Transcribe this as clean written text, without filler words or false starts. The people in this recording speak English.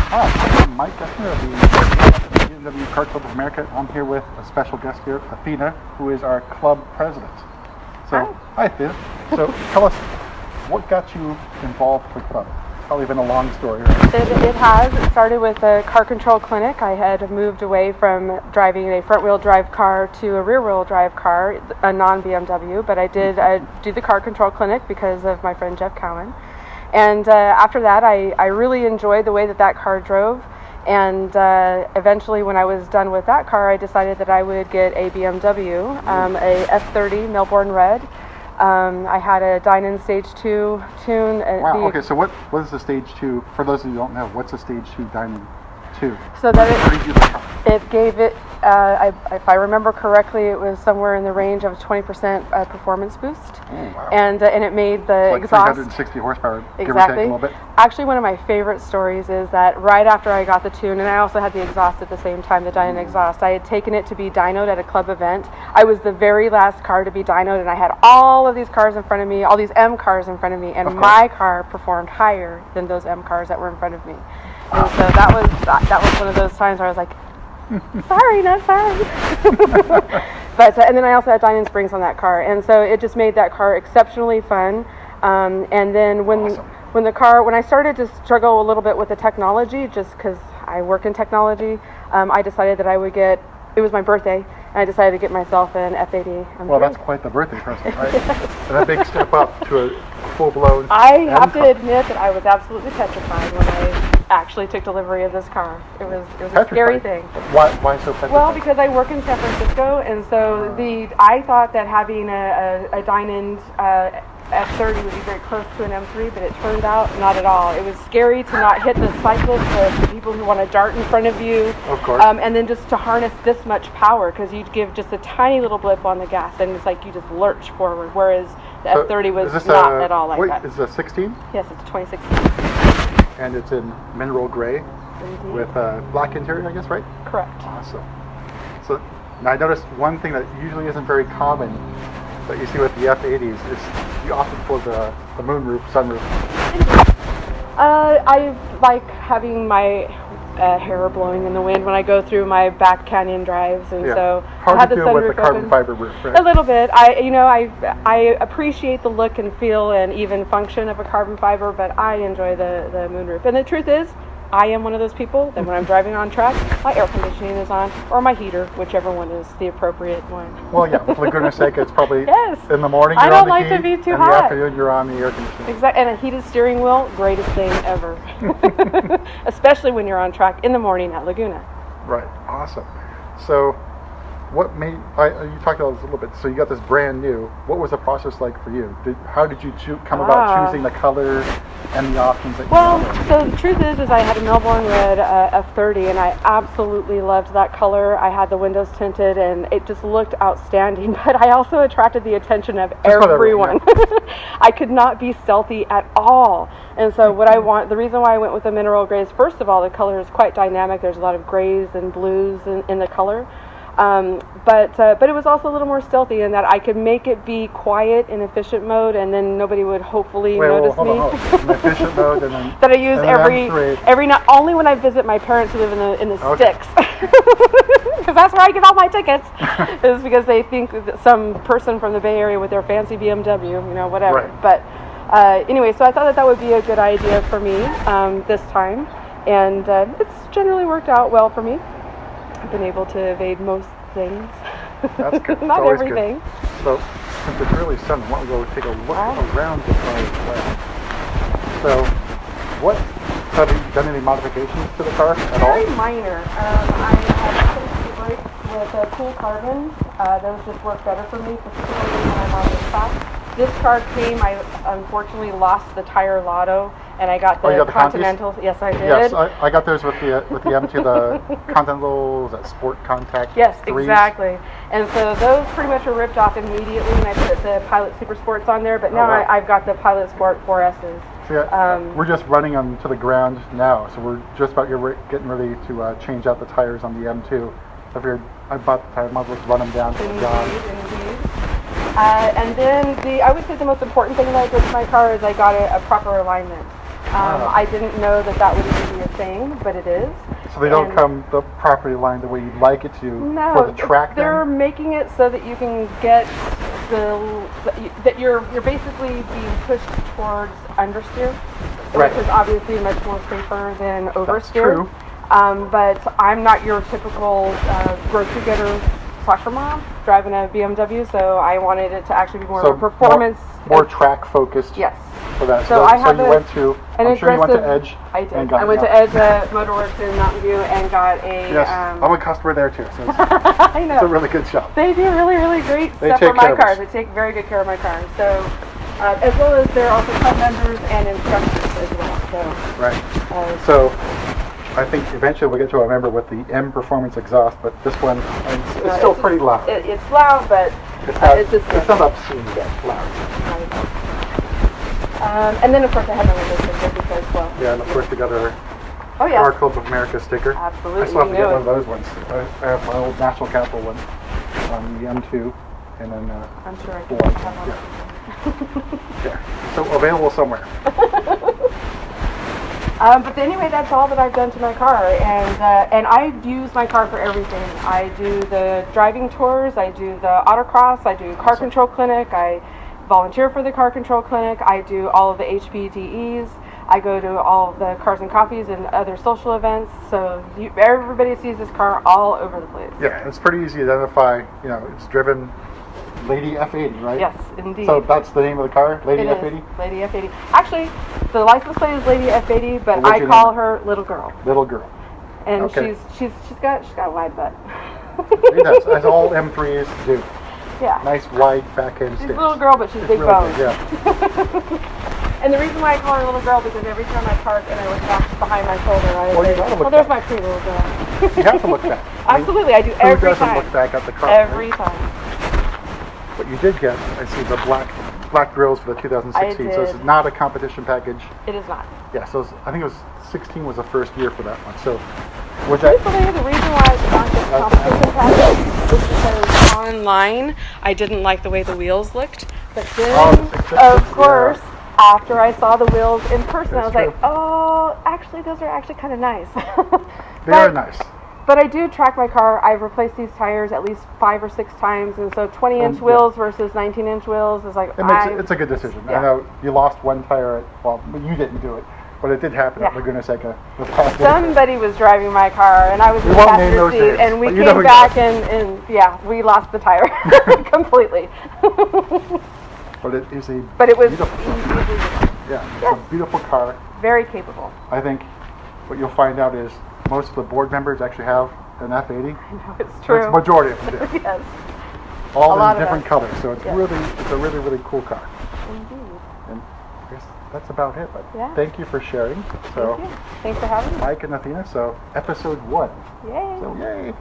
Hi, I'm Mike Gessner of the BMW Car Club of America. I'm here with a special guest here, Athena, who is our club president. So, hi Athena. So, tell us, what got you involved with the club? It's probably been a long story, right? It has. It started with a car control clinic. I had moved away from driving a front-wheel drive car to a rear-wheel drive car, a non-BMW, but I did do the car control clinic because of my friend Jeff Cowan. And after that, I really enjoyed the way that car drove. And eventually, when I was done with that car, I decided that I would get a BMW, a F80 Melbourne Red. I had a Dynon Stage 2 tune. Wow, okay, so what is the Stage 2? For those of you who don't know, what's a Stage 2 Dynon 2? So that it gave it, if I remember correctly, it was somewhere in the range of 20% performance boost. Oh, wow. And it made the like exhaust 360 horsepower, exactly. Give or take a little bit. Actually, one of my favorite stories is that right after I got the tune, and I also had the exhaust at the same time, the Dynon exhaust, I had taken it to be dynoed at a club event. I was the very last car to be dynoed, and I had all of these cars in front of me, all these M cars in front of me, and my car performed higher than those M cars that were in front of me. And so that was one of those times where I was like, sorry, not sorry. But and then I also had Dynon springs on that car, and so it just made that car exceptionally fun. And then when I started to struggle a little bit with the technology, just because I work in technology, I decided that I would get. It was my birthday, and I decided to get myself an F80 M3. Well, that's quite the birthday present, right? And a big step up to a full-blown. I have to admit that I was absolutely petrified when I actually took delivery of this car. It was a scary thing. Why so petrified? Well, because I work in San Francisco, and so I thought that having a Dynon F30 would be very close to an M3, but it turned out not at all. It was scary to not hit the cyclists, the people who want to dart in front of you. Of course. And then just to harness this much power, because you'd give just a tiny little blip on the gas, and it's like you just lurch forward, whereas the F30 was not at all like that. Is it a 16? Yes, it's a 2016. And it's in mineral gray. Indeed. With a black interior, I guess, right? Correct. Awesome. So now I noticed one thing that usually isn't very common that you see with the F80s is you often pull the moonroof, sunroof. I like having my hair blowing in the wind when I go through my back canyon drives, and so hard I had to the deal with sunroof the carbon open. fiber roof, right? A little bit. I appreciate the look and feel and even function of a carbon fiber, but I enjoy the moonroof. And the truth is, I am one of those people that when I'm driving on track, my air conditioning is on, or my heater, whichever one is the appropriate one. Well, yeah, for goodness sake, it's probably in the morning I you're don't on the like heat, to be too in hot. the afternoon you're on the air conditioning. Exactly, and a heated steering wheel, greatest thing ever. Especially when you're on track in the morning at Laguna. Right, awesome. So what made, you talked about this a little bit, so you got this brand new. What was the process like for you? How did you come about choosing the color and the options that you wanted? So the truth is I had a Melbourne Red F30, and I absolutely loved that color. I had the windows tinted, and it just looked outstanding, but I also attracted the attention of everyone. I could not be stealthy at all. And so the reason why I went with the mineral gray is, first of all, the color is quite dynamic. There's a lot of grays and blues in the color. But it was also a little more stealthy in that I could make it be quiet in efficient mode, and then nobody would hopefully notice me. In efficient mode, and then that I use every night, only when I visit my parents who live in the sticks, because that's where I get all my tickets. Is because they think that some person from the Bay Area with their fancy BMW, whatever. Right. But anyway, so I thought that would be a good idea for me this time, and it's generally worked out well for me. I've been able to evade most things. That's good. Not everything. Good. So, since it's really sunny, why don't we go take a look around the car as well. So, have you done any modifications to the car at all? Very minor. I had replaced the brakes with a cool carbon. Those just work better for me, particularly when I'm on the top. This car I unfortunately lost the tire lotto, and I got the Continental. Yes, I did. Yes, I got those with the M2, the Continental, that Sport Contact. Yes, 3s. Exactly. And so those pretty much were ripped off immediately when I put the Pilot Super Sports on there, but now I've got the Pilot Sport 4S's. So we're just running them to the ground now, so we're just about getting ready to change out the tires on the M2. So I bought the tires, might as well run them down to the ground. Indeed. And then I would say the most important thing that I did to my car is I got a proper alignment. Wow. I didn't know that that would even be a thing, but it is. So they don't And- come the property line the way you'd like it to No, for the track they're then? making it so that you can get that you're basically being pushed towards understeer, Right. which is obviously much more safer than oversteer. true. But I'm not your typical grocery getter soccer mom driving a BMW, so I wanted it to actually be more So of a performance. more track focused Yes. for that. So I have you went to, an I'm sure you went to aggressive- Edge. I did. And got I went to Edge Motorworks in Mountain View and got a. Yes, I'm a customer there too, so it's, I know. it's a really good shop. They do really, really great They stuff take for my care of cars. us. They take very good care of my cars. So, as well as they're also club members and instructors as well. So, Right. uh, So I think eventually we'll get to a member with the M Performance exhaust, but this one, it's still pretty loud. It's loud, but It's not, it's just it's not obscene yet, loud. and then of course I have my window sticker because Yeah, and of course we got our oh yes, Car Club of America sticker. absolutely. I still have to you get know one of it. those ones. I have my old National Capital one on the M2, and then I'm sure I the can one. have one. Yeah. So available somewhere. But anyway, that's all that I've done to my car, and I use my car for everything. I do the driving tours, I do the autocross, I do car Awesome. control clinic, I volunteer for the car control clinic, I do all of the HPDEs, I go to all of the Cars and Coffees and other social events. So everybody sees this car all over the place. Yeah, it's pretty easy to identify. You know, it's driven Lady F80, right? Yes, indeed. So that's the name of the car, Lady It is, F80? Lady F80. Actually, the license plate is Lady F80, but What'd I you call name her Little Girl, Little girl. and Okay. she's got a wide butt. She does, as all M3s do. Yeah. Nice wide back end She's stance. a little girl, but she's It's big really boned. good, yeah. And the reason why I call her little girl because every time I park and I look back behind my shoulder, I Well, you say, gotta look "Well, there's back. my pretty little girl." You have to look back. I mean, Absolutely, I do who every doesn't time. look back at the car? Every right? time. But you did get, I see, the black grills for the 2016. So this did. is not a competition package. It is not. Yeah, so I think it was 16 was the first year for that one. So was that Truthfully, the reason why it's not just competition package is because online I didn't like the way the wheels looked. But then, Oh, the 666, of course, after I saw the wheels in person, I was That's like, true. oh, actually, those are actually kind of nice. they are nice? But I do track my car. I've replaced these tires at least 5 or 6 times, and so 20-inch yeah. wheels versus 19-inch wheels is like It's a good decision. Yeah. I know you lost one tire. Well, you didn't do it, but it did happen at Yeah. Laguna Seca. This past winter. Somebody was driving my car, and I was in the won't name passenger those seat, names, and we but you know came who back, does. and yeah, we lost the tire completely. But it is a But it was beautiful, yeah, it's Yes. a beautiful car. very capable. I think what you'll find out is most of the board members actually have an F80. I know it's That's true. the majority of them do. Yes, All A lot in of different us. colors, so it's Yeah. it's a really, really cool car. indeed. And I guess that's about it. But Yeah. thank you for sharing. So Thank you. Thanks for having me. Mike and Athena. So episode 1. Yay. So yay.